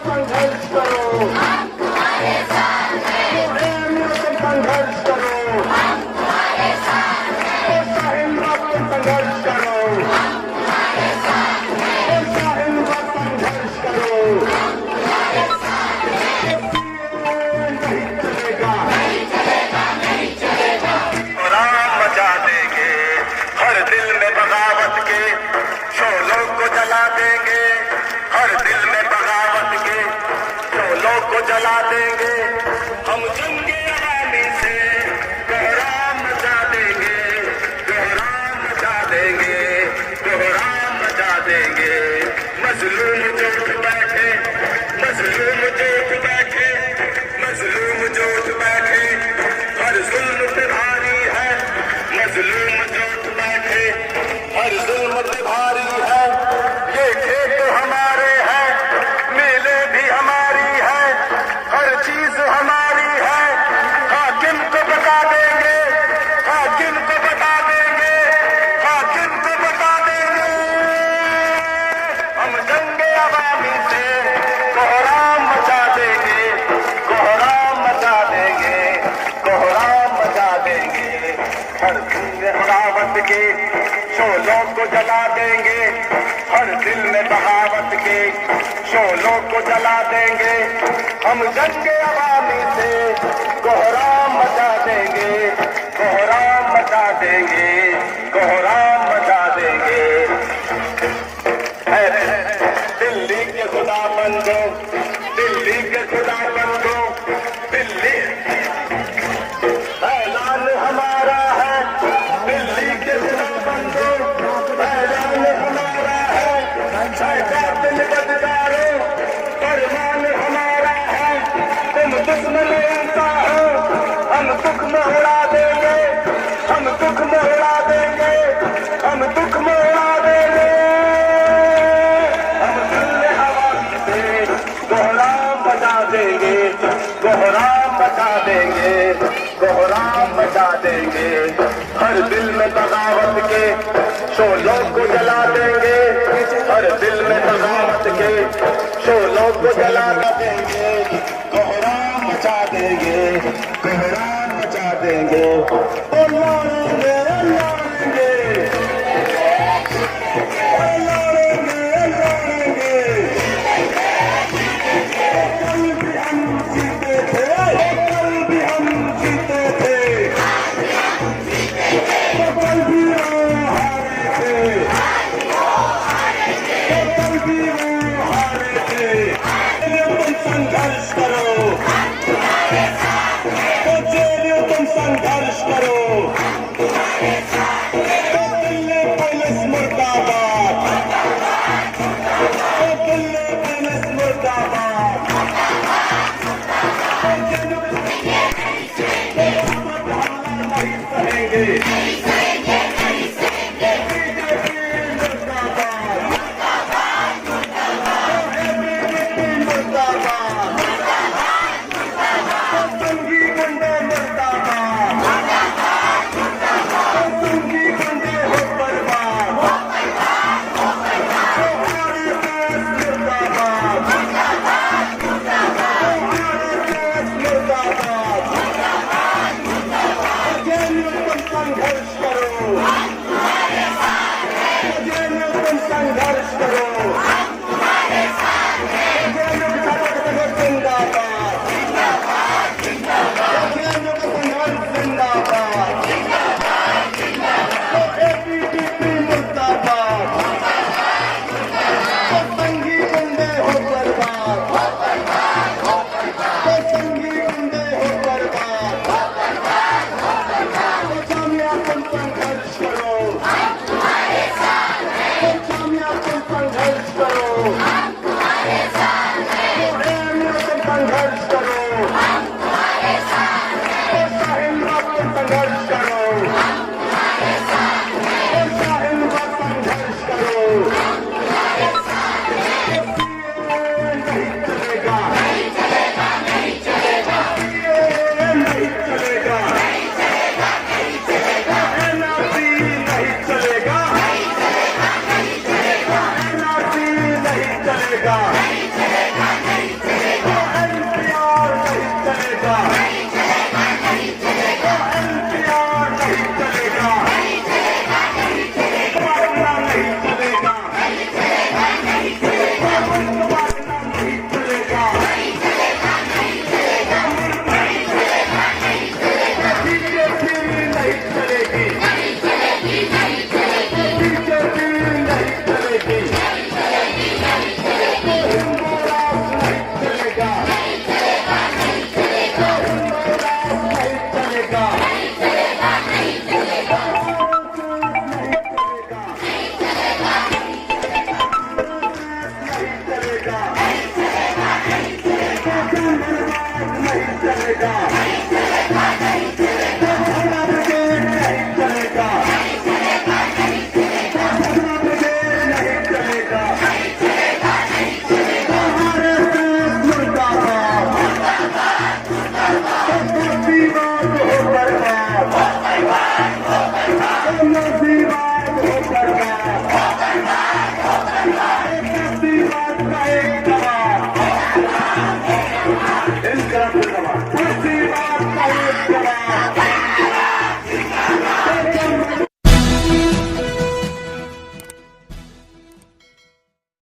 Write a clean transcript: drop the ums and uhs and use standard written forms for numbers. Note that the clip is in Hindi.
संघर्ष करो, हम तुम्हारे साथ हैं। संघर्ष करो, हम तुम्हारे साथ हैं। संघर्ष करो, हम तुम्हारे साथ हैं। संघर्ष करो, हम तुम्हारे साथ हैं। नहीं चलेगा, नहीं चलेगा, नहीं चलेगा। राम मचा देंगे हर दिल में बगावत के, शोलों को जला देंगे हर दिल में बगावत के, शोलों को जला देंगे हम जंगे अवामी से, कोहराम मचा देंगे, कोहराम मचा देंगे, कोहराम मचा देंगे। मजलूम जो उठ बैठे, मजलूम जो उठ बैठे, मजलूम जो उठ बैठे, हर जुल्म पे भारी है, मजलूम जो उठ बैठे, हर जुल्म पे भारी है। ये खेत हमारे हैं, मेले भी हमारी है, हर चीज हमारी है। हाकिम को बता देंगे, हाकिम को बता देंगे, हाकिम को बता देंगे। हम जंगे अवामी से कोहराम मचा देंगे, कोहराम मचा देंगे, कोहराम मचा देंगे। हर दिल में बगावत के शोलों को जला देंगे, हर दिल में बगावत के शोलों को जला देंगे। हम जंगे अवामी से कोहराम मचा देंगे, कोहराम मचा देंगे, कोहराम मचा देंगे। दिल्ली के खुदा बंदो, दिल्ली के खुदा बंदो, दिल्ली ऐलान हमारा है, दिल्ली के खुदा बंदो, ऐलान हमारा है। कातिल बदकारो फरमान हमारा है, तुम दुश्मन उनका हो, हम दुख में उड़ा देंगे, हम दुख में उड़ा देंगे, हम दुख में उड़ा देंगे। हम दिल हवा से कोहराम मचा देंगे, कोहराम मचा देंगे, कोहराम मचा देंगे। हर दिल में बगावत के शोलों को जला देंगे, हर दिल में बगावत के शोलों को जला देंगे। कोहराम मचा देंगे, कोहराम मचा देंगे। ओ लड़ेंगे, लड़ेंगे, लड़ेंगे, लड़ेंगे। कल भी हम जीते थे, कल भी हम जीते थे, कल भी वो हारे थे, कल भी वो हारे थे। तुम संघर्ष करो, तो तुम संघर्ष करो। तो दिल्ली पुलिस मुर्दाबाद, तो दिल्ली पुलिस मुर्दाबाद। नहीं सहेंगे, सीधी बात कहेंगे